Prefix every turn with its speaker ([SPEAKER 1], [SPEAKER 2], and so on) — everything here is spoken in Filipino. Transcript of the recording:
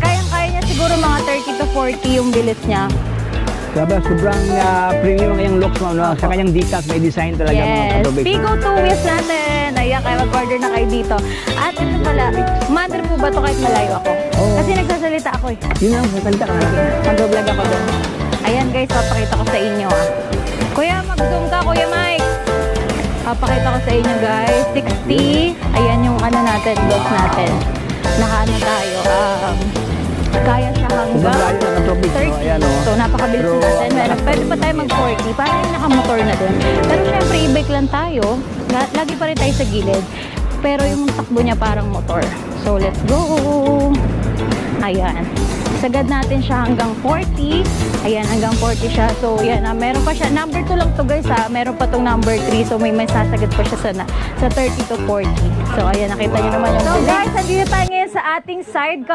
[SPEAKER 1] Kayang-kaya niya siguro mga 30 to 40 yung bilis niya.
[SPEAKER 2] Grabe, sobrang premium ang kanyang looks mo, no? Sa kanyang decals, may design talaga mga
[SPEAKER 1] Yes,
[SPEAKER 2] katubig.
[SPEAKER 1] Pico 2 wheels natin. Ayan, kaya mag-order na kayo dito. At ito pala, mother po ba ito kahit malayo ako?
[SPEAKER 2] Oo.
[SPEAKER 1] Kasi nagsasalita ako eh.
[SPEAKER 2] Yun lang, sasalita ka natin.
[SPEAKER 1] Mag-vlog ako doon. Ayan guys, papakita ko sa inyo ah. Kuya, mag-zoom ka, Kuya Mike. Papakita ko sa inyo guys. 60. Ayan yung ano natin, dogs natin. Nakaano tayo. Kaya siya
[SPEAKER 2] Sobrang
[SPEAKER 1] hanggang
[SPEAKER 2] layo ng katubig.
[SPEAKER 1] 30.
[SPEAKER 2] No? Ayan, oh.
[SPEAKER 1] So, napakabilis
[SPEAKER 2] Pero,
[SPEAKER 1] natin. Pwede pa tayo mag-40. Parang yung nakamotor na din. Pero syempre, e-bike lang tayo. Lagi pa rin tayo sa gilid. Pero yung takbo niya parang motor. So, let's go! Ayan. Sagad natin siya hanggang 40. Ayan, hanggang 40 siya. So, yan. Meron pa siya. Number 2 lang to guys ha. Meron pa tong number 3. So, may sasagad pa siya sa 30 to 40. So, ayan. Nakita niyo naman yung... So, guys, andito tayo ngayon sa ating sidecar.